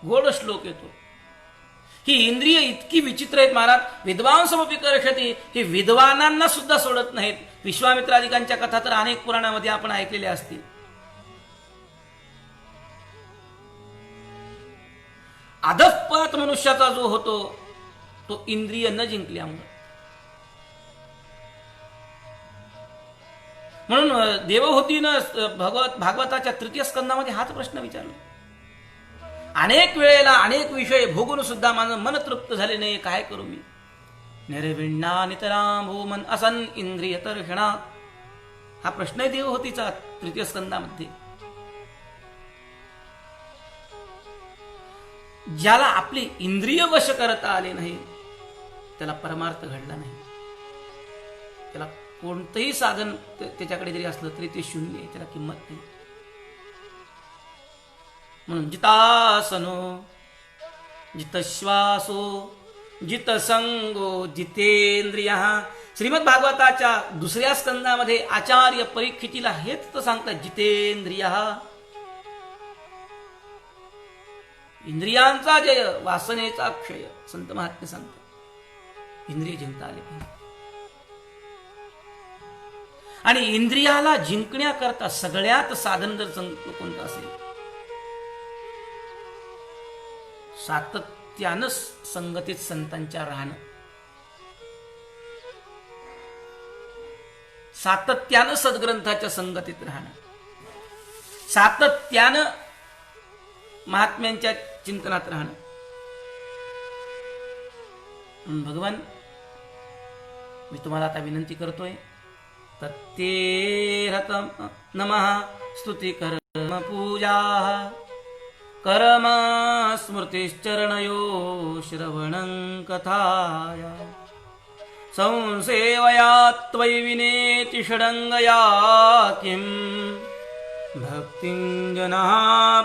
गोड श्लोक येतो. ही इंद्रिय इतकी विचित्र आहेत महाराज, विद्वांसमपि कर्षति, हे विद्वानांना सुद्धा सोडत नाहीत. विश्वामित्रादिकांच्या कथा तर अनेक पुराणामध्ये आपण ऐकलेल्या असतील. अधःपात मनुष्याचा जो होतो तो इंद्रिय न जिंकल्यामुळे. म्हणून देवहूतीनं भागवताच्या तृतीय स्कंदामध्ये हाच प्रश्न विचारला. अनेक वेळेला अनेक विषय भोगून सुद्धा माझं मन तृप्त झाले नाही, काय करू मी. निर्विण्णा नितराम भूमन असन इंद्रिय तर्षणा, हा प्रश्न आहे देवहूतीचा तृतीय स्कंदामध्ये. ज्याला आपले इंद्रिय वश करता आले नाही त्याला परमार्थ घडला नाही. त्याला कोणतंही साधन त्याच्याकडे जरी असलं तरी ते शून्य आहे, त्याला किंमत नाही. म्हणून जितासनो जितश्वासो जितसंगो जितेंद्रिय. श्रीमद भागवताच्या दुसऱ्या स्कंदामध्ये आचार्य परीक्षितीला हेच तर सांगतात, जितेंद्रिय. इंद्रियांचा जय वासनेचा क्षय. संत महात्मे सांगतात इंद्रिय जिंकता आले पाहिजे. आणि इंद्रियाला जिंकण्याकरता सगळ्यात साधन जर कोणतं असेल, सातत्यानं संगतीत संतांच्या राहणं, सातत्यानं सद्ग्रंथाच्या संगतीत राहणं, सातत्यानं महात्म्यांच्या चिंतनात राहणं. भगवान मी तुम्हाला आता विनंती करतोय, तत्तेरत नमः स्तुती कर्म पूजा कर्म स्मृतिश्चरणयो श्रवणं कथाया संसेवया त्वयि विनेति षडंगया किं भक्तिं जनः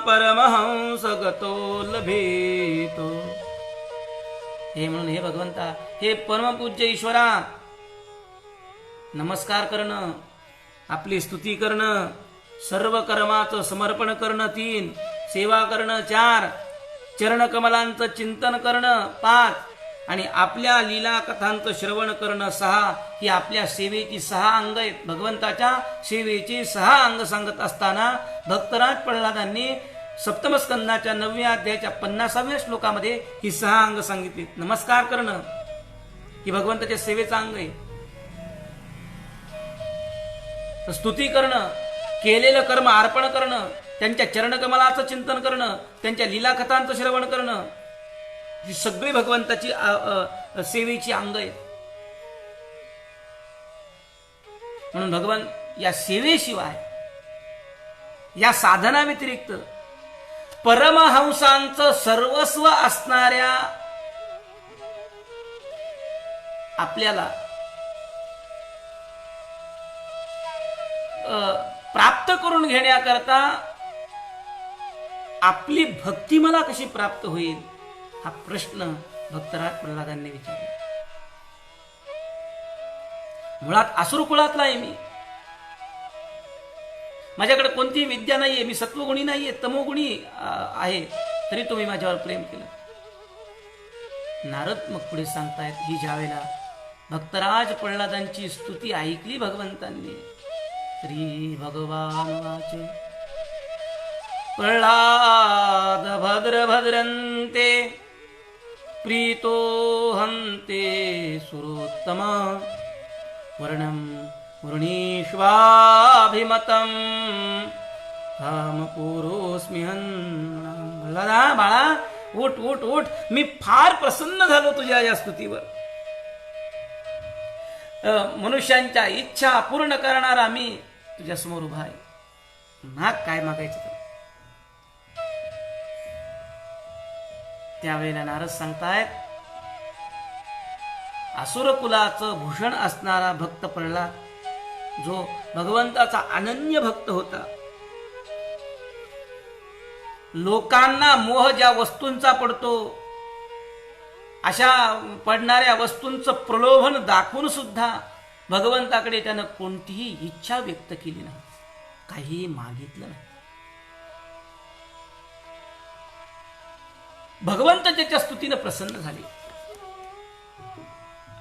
परमहंस गतो लभेतो. हे म्हणून हे भगवंता, हे परमपूज्य ईश्वरा, नमस्कार करणं, आपली स्तुती करणं, सर्व कर्माचं समर्पण करणं 3, सेवा करणं 4, चरणकमलांचं चिंतन करणं 5 आणि आपल्या लीला कथांचं श्रवण करणं 6, ही आपल्या सेवेची 6 अंग आहेत. भगवंताच्या सेवेची 6 अंग सांगत असताना भक्तराज प्रल्हादांनी सप्तम स्कंदाच्या 9व्या अध्यायाच्या 50व्या श्लोकामध्ये ही 6 अंग सांगितली. नमस्कार करणं ही भगवंताच्या सेवेचं अंग आहे. स्तुती करणं, केलेलं कर्म अर्पण करणं, त्यांच्या चरणकमलाचं चिंतन करणं, त्यांच्या लीलाकथांचं श्रवण करणं, ही सगळी भगवंताची सेवेची अंग आहेत. म्हणून भगवान या सेवेशिवाय, या साधना व्यतिरिक्त परमहंसांचं सर्वस्व असणाऱ्या आपल्याला प्राप्त करून घेण्याकरता आपली भक्ती मला कशी प्राप्त होईल, हा प्रश्न भक्तराज प्रल्हादांनी विचारला. मुळात असुर कुळातला आहे मी, माझ्याकडे कोणतीही विद्या नाहीये, मी सत्वगुणी नाहीये, तमोगुणी आहे, तरी तुम्ही माझ्यावर प्रेम केलं. नारद मग पुढे सांगतायत, ही ज्यावेळेला भक्तराज प्रल्हादांची स्तुती ऐकली भगवंतांनी, श्री भगवान वाचे, प्रल्हाद भद्र भद्रन्ते प्रीतो हन्ते सुरोत्तम वर्णम वृणीष्वाभिमतं कामपुरोऽस्म्यहं. प्रल्हादा बाळा, उठ उठ उठ, मी फार प्रसन्न झालो तुझ्या या स्तुतीवर. मनुष्यांच्या इच्छा पूर्ण करणारा मी तुझ्या समोर उभा आहे. नाक काय मागायचं तर. त्यावेळेला नारद सांगतायत, असुर कुलाचं भूषण असणारा भक्त प्रल्हाद, जो भगवंताचा अनन्य भक्त होता, लोकांना मोह ज्या वस्तूंचा पडतो, अशा पडणाऱ्या वस्तूंचं प्रलोभन दाखवून सुद्धा भगवंताकडे त्यानं कोणतीही इच्छा व्यक्त केली नाही, काही मागितलं नाही. भगवंत त्याच्या स्तुतीनं प्रसन्न झाले,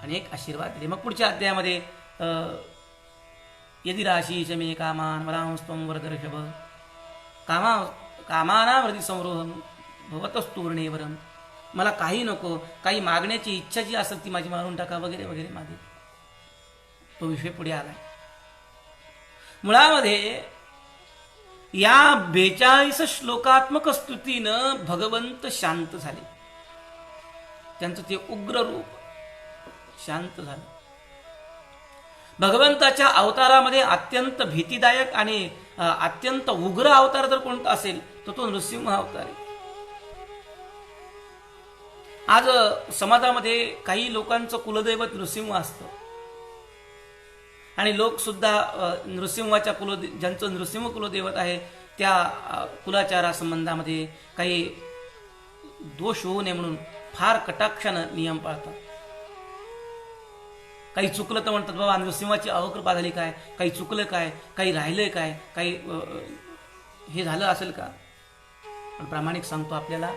अनेक आशीर्वाद दिले. मग पुढच्या अध्यायामध्ये यदि राशीच मे कामान वरांस्त्वं वरदर्शभ कामानावृत्ती संरोहम भवतस्तूर्णे वरम. मला काही नको, काही मागण्याची इच्छा जी असेल ती माझी मारून टाका, वगैरे वगैरे मागे. तो विषय पुढे आलाय. मुळामध्ये या 42 श्लोकात्मक स्तुतीनं भगवंत शांत झाले. त्यांचं ते उग्र रूप शांत झालं. भगवंताच्या अवतारामध्ये अत्यंत भीतीदायक आणि अत्यंत उग्र अवतार जर कोणता असेल तर तो नृसिंह अवतार आहे. आज समाजामध्ये काही लोकांचं कुलदैवत नृसिंह असतं आणि लोक सुद्धा नृसिंहाच्या ज्यांचं नृसिंह कुलदैवत आहे त्या कुलाचारा संबंधामध्ये काही दोष होऊ नये म्हणून फार कटाक्षानं नियम पाळतात. काही चुकलं तर म्हणतात बाबा नृसिंहाची अवकृपा झाली काय, काही चुकलं काय, काही राहिलंय काय, काही हे झालं असेल का. पण प्रामाणिक सांगतो आपल्याला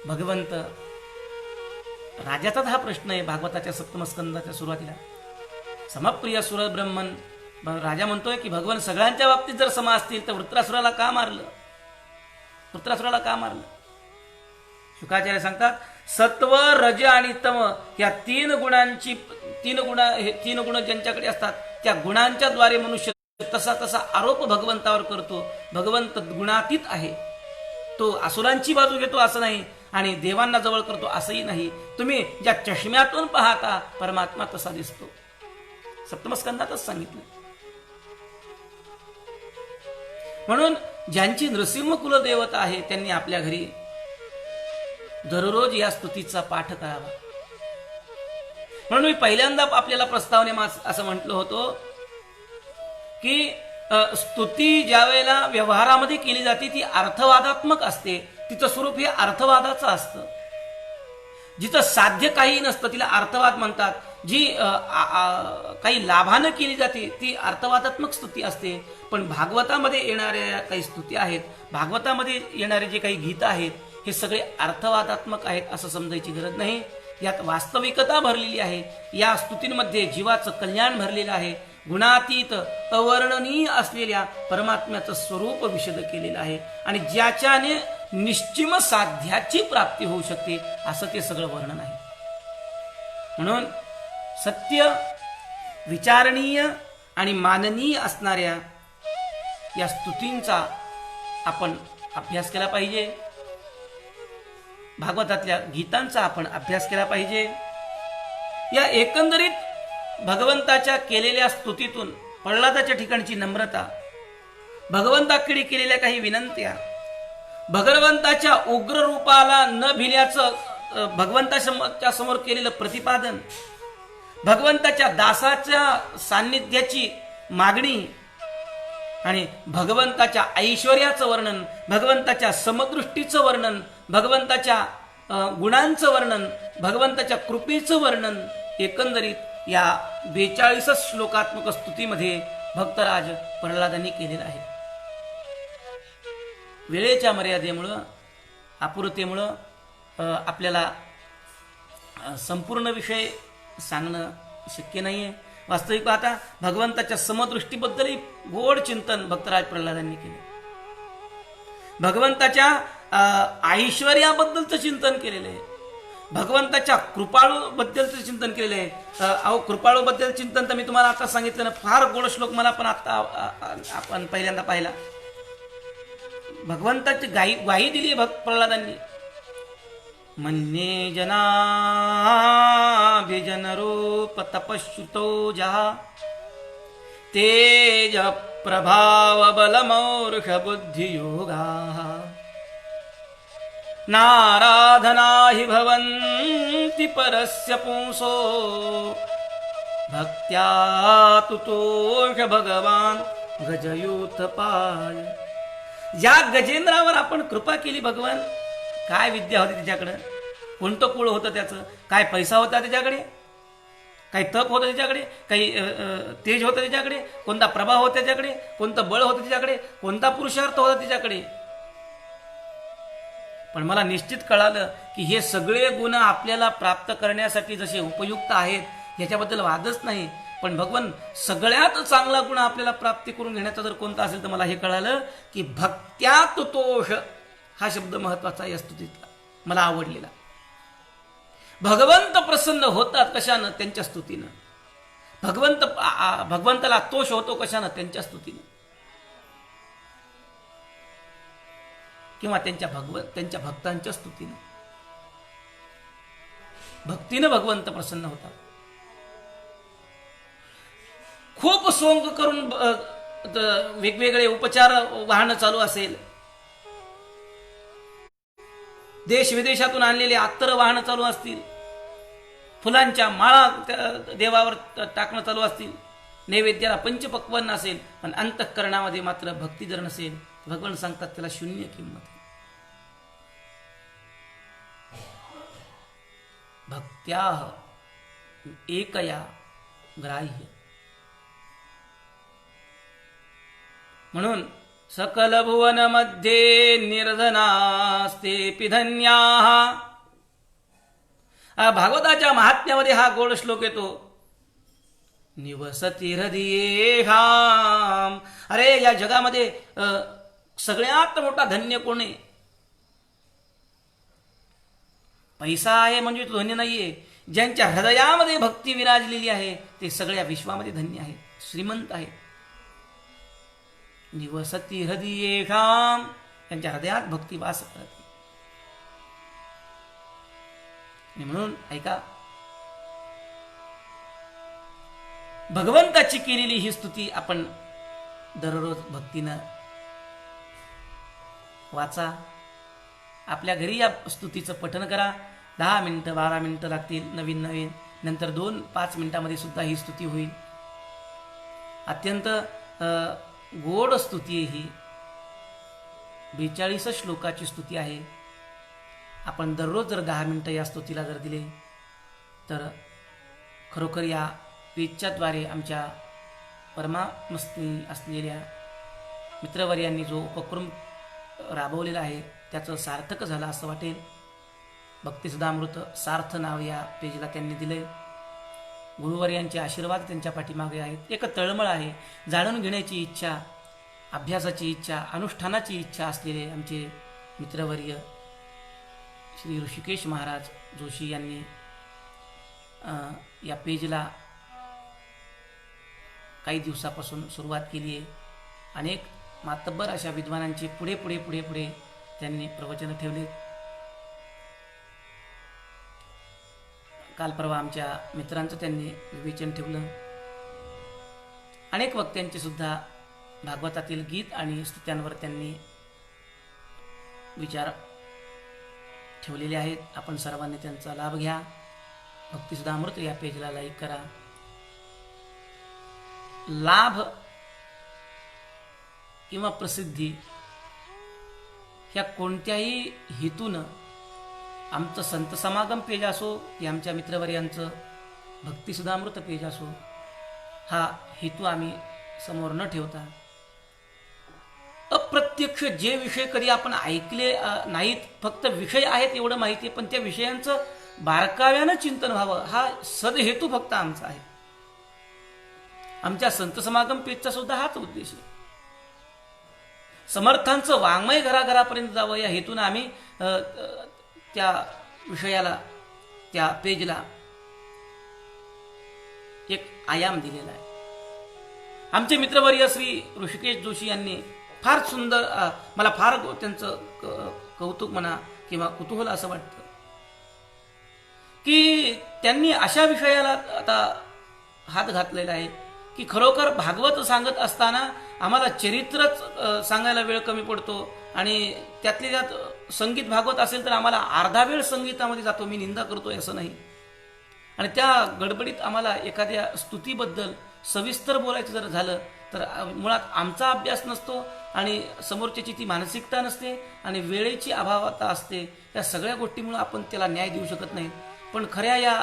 भगवंत राजाचाच हा प्रश्न आहे. भागवताच्या सप्तम स्कंदाच्या सुरुवातीला समप्रिय सुर ब्रह्मन राजा म्हणतोय की भगवान सगळ्यांच्या बाबतीत जर सम असतील तर वृत्रासुराला का मारलं, वृत्रासुराला का मारलं. शुकाचार्य सांगतात सत्व रज आणि तम या तीन गुण ज्यांच्याकडे असतात त्या गुणांच्या द्वारे मनुष्य तसा आरोप भगवंतावर करतो. भगवंत गुणातीत आहे. तो असुरांची बाजू घेतो असं नाही आणि देवांना जवळ करतो असंही नाही. तुम्ही ज्या चष्म्यातून पाहता परमात्मा तसा दिसतो. सप्तमस्कंदातच सांगितलं. म्हणून ज्यांची नृसिंह कुलदेवता आहे त्यांनी आपल्या घरी दररोज या स्तुतीचा पाठ करावा. म्हणून मी पहिल्यांदा आपल्याला प्रस्तावनेत असं म्हटलं होतं की स्तुती ज्या वेळेला व्यवहारामध्ये केली जाते ती अर्थवादात्मक असते. तिचं स्वरूप हे अर्थवादाचं असतं. जिचं साध्य काही नसतं तिला अर्थवाद म्हणतात. जी काही लाभानं केली जाते ती अर्थवादात्मक स्तुती असते. पण भागवतामध्ये येणाऱ्या काही स्तुती आहेत, भागवतामध्ये येणारे जे काही गीत आहेत हे सगळे अर्थवादात्मक आहेत असं समजायची गरज नाही. यात वास्तविकता भरलेली आहे. या स्तुतींमध्ये जीवाचं कल्याण भरलेलं आहे. गुणातीत अवर्णनीय असलेल्या परमात्म्याचं स्वरूप विशद केलेलं आहे आणि ज्याच्याने निश्चिम साध्याची प्राप्ती होऊ शकते असं ते सगळं वर्णन आहे. म्हणून सत्य, विचारणीय आणि माननीय असणाऱ्या या स्तुतींचा आपण अभ्यास केला पाहिजे. भागवतातल्या गीतांचा आपण अभ्यास केला पाहिजे. या एकंदरीत भगवंताच्या केलेल्या स्तुतीतून प्रल्हादाच्या ठिकाणची नम्रता, भगवंताकडे केलेल्या काही विनंत्या, भगवंताच्या उग्र रूपाला न भिल्याचं भगवंताच्या समोर केलेलं प्रतिपादन, भगवंताच्या दासाच्या सान्निध्याची मागणी आणि भगवंताच्या ऐश्वर्याचं वर्णन, भगवंताच्या समदृष्टीचं वर्णन, भगवंताच्या गुणांचं वर्णन, भगवंताच्या कृपेचं वर्णन एकंदरीत या 42 श्लोकात्मक स्तुतीमध्ये भक्तराज प्रल्हादांनी केलेलं आहे. वेळेच्या मर्यादेमुळं, अपुरतेमुळं आपल्याला संपूर्ण विषय सांगणं शक्य नाहीये. वास्तविक पाहता भगवंताच्या समदृष्टीबद्दलही गोड चिंतन भक्तराज प्रल्हादांनी केले. भगवंताच्या ऐश्वर्याबद्दलचं चिंतन केलेलं आहे. भगवंताच्या कृपाळूबद्दलचं चिंतन केलेलं आहे. कृपाळूबद्दल चिंतन तर मी तुम्हाला आता सांगितलं ना, फार गोड श्लोक मला पण आता आपण पहिल्यांदा पाहिला. भगवंताची ग्वाही दिली प्रल्हादांनी. मन्ये जनाभिजन रूप तपश्रुतो जहा तेज प्रभाव बलमौर्ष बुद्धि योगा नाराधना हि भवन्ति परस्य पुंसो भक्त्या तुतोष भगवान गजयूथपाय. ज्या गजेंद्रावर आपण कृपा केली भगवान, काय विद्या होती त्याच्याकडे, कोणतं कुळ होतं त्याचं, काय पैसा होता त्याच्याकडे, काही तप होतं त्याच्याकडे, काही तेज होतं त्याच्याकडे, कोणता प्रभाव होता त्याच्याकडे, कोणतं बळ होतं त्याच्याकडे, कोणता पुरुषार्थ होता त्याच्याकडे. पण मला निश्चित कळालं की हे सगळे गुण आपल्याला प्राप्त करण्यासाठी जसे उपयुक्त आहेत याच्याबद्दल वादच नाही. पण भगवान सगळ्यात चांगला गुण आपल्याला प्राप्ती करून घेण्याचा जर कोणता असेल तर मला हे कळालं की भक्त्या तुतोष हा शब्द महत्वाचा आहे या स्तुतीतला, मला आवडलेला. भगवंत प्रसन्न होतात कशानं? त्यांच्या स्तुतीनं. भगवंताला तोष होतो कशानं? त्यांच्या स्तुतीनं किंवा त्यांच्या भक्तांच्या स्तुतीनं. भक्तीनं भगवंत प्रसन्न होता. खूप सोंग करून वेगवेगळे उपचार वाहन चालू असेल, देश विदेशातून आणलेले अत्तर वाहन चालू असतील, फुलांच्या माळा देवावर टाकणं चालू असतील, नैवेद्याला पंचपक्वान्न असेल, पण अंतःकरणामध्ये मात्र भक्ती जर नसेल, भगवान सांगतात त्याला शून्य किंमत आहे. भक्त्याह एकया ग्राह्य. म्हणून सकल भुवन मध्ये निर्धनास्ते पिधन्याः. भागवताच्या महात्म्यामध्ये हा गोड श्लोक येतो. निवसती हृदयेहाम. अरे या जगामध्ये सगळ्यात मोठा धन्य कोण आहे? पैसा आहे म्हणजे तो धन्य नाहीये. ज्यांच्या हृदयामध्ये भक्ती विराजलेली आहे ते सगळ्या विश्वामध्ये धन्य आहे, श्रीमंत आहे. निवसती हृदयेहाम. त्यांच्या हृदयात भक्ती वास करते. म्हणून ऐका, भगवंताची केलेली ही स्तुती आपण दररोज भक्तीनं वाचा. आपल्या घरी या स्तुतीचं पठण करा. 10 मिनिटं 12 मिनिटं लागतील नवीन. नंतर 2-5 मिनिटांमध्ये सुद्धा ही स्तुती होईल. अत्यंत गोड स्तुती ही 42 श्लोकाची स्तुती आहे. आपण दररोज जर 10 मिनिटं या स्तुतीला जर दिले तर खरोखर या पेजच्याद्वारे आमच्या परमामस्ती असलेल्या मित्रवर्यांनी जो उपक्रम राबवलेला आहे त्याचं सार्थक झालं असं वाटेल. भक्तिसुधामृत सार्थ नाव या पेजला त्यांनी दिले. गुरुवर्यांचे आशीर्वाद त्यांच्या पाठीमागे आहेत. एक तळमळ आहे, जाणून घेण्याची इच्छा, अभ्यासाची इच्छा, अनुष्ठानाची इच्छा असलेले आमचे मित्रवर्य श्री ऋषिकेश महाराज जोशी यांनी या पेजला काही दिवसापासून सुरुवात केली आहे. अनेक मातब्बर अशा विद्वानांची पुढे पुढे पुढे पुढे त्यांनी प्रवचन ठेवले. काल परवा आमच्या मित्रांचं त्यांनी विवेचन ठेवलं. अनेक वक्त्यांचे सुद्धा भागवतातील गीत आणि स्तुत्यांवर त्यांनी विचार ठेवलेले आहेत. आपण सर्वांनी त्यांचा लाभ घ्या. भक्तिसुधामृत या पेजला लाईक करा. लाभ किंवा प्रसिद्धी ह्या कोणत्याही हेतून आमचं संत समागम पेज असो की आमच्या मित्रवर्यांचं भक्तिसुधामृत पेज असो, हा हेतू आम्ही समोर न ठेवता अप्रत्यक्ष जे विषय कधी आपण ऐकले नाहीत, फक्त विषय आहेत एवढं माहिती आहे, पण त्या विषयांचं बारकाव्यानं चिंतन व्हावं हा सदहेतू फक्त आमचा आहे. आमच्या संत समागम पेजचा सुद्धा हाच उद्देश आहे. समर्थांचं वाङ्मय घराघरापर्यंत जावं या हेतून आम्ही त्या विषयाला, त्या पेजला एक आयाम दिलेला आहे. आमचे मित्रवर्य श्री ऋषिकेश जोशी यांनी फार सुंदर, मला फार त्यांचं कौतुक म्हणा किंवा कुतूहल असं वाटतं की त्यांनी अशा विषयाला आता हात घातलेला आहे की खरोखर भागवत सांगत असताना आम्हाला चरित्रच सांगायला वेळ कमी पडतो आणि त्यातल्या त्यात संगीत भागवत असेल तर आम्हाला अर्धा वेळ संगीतामध्ये जातो. मी निंदा करतोय असं नाही. आणि त्या गडबडीत आम्हाला एखाद्या स्तुतीबद्दल सविस्तर बोलायचं जर झालं तर मुळात आमचा अभ्यास नसतो आणि समोरच्याची ती मानसिकता नसते आणि वेळेची अभावता असते. या सगळ्या गोष्टीमुळे आपण त्याला न्याय देऊ शकत नाही. पण खऱ्या या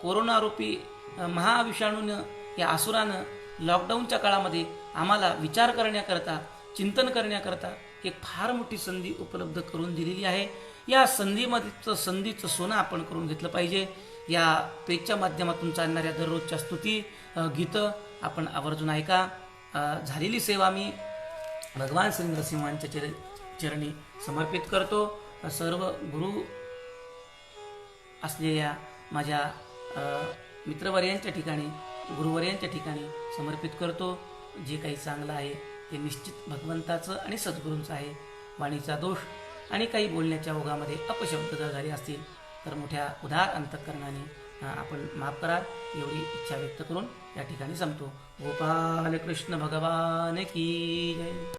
कोरोनारूपी महाविषाणूनं, या असुरानं लॉकडाऊनच्या काळामध्ये आम्हाला विचार करण्याकरता, चिंतन करण्याकरता एक फार मोठी संधी उपलब्ध करून दिलेली आहे. या संधीचं सोनं आपण करून घेतलं पाहिजे. या पेजच्या माध्यमातून चालणाऱ्या दररोजच्या स्तुती गीतं आपण आवर्जून ऐका. झालेली सेवा मी भगवान श्री नरसिंहांच्या चरणी समर्पित करतो. सर्व गुरु असलेल्या माझ्या मित्रवर्यांच्या ठिकाणी गुरुवर्यांच्या ठिकाणी समर्पित करतो. जे काही चांगलं आहे ते निश्चित भगवंताचं आणि सद्गुरूंचं आहे. वाणीचा दोष आणि काही बोलण्याच्या ओघामध्ये अपशब्द जर झाले असतील तर मोठ्या उदार अंतःकरणाने आपण माफ करा एवढी इच्छा व्यक्त करून या ठिकाणी संपतो. गोपाल कृष्ण भगवान की जय.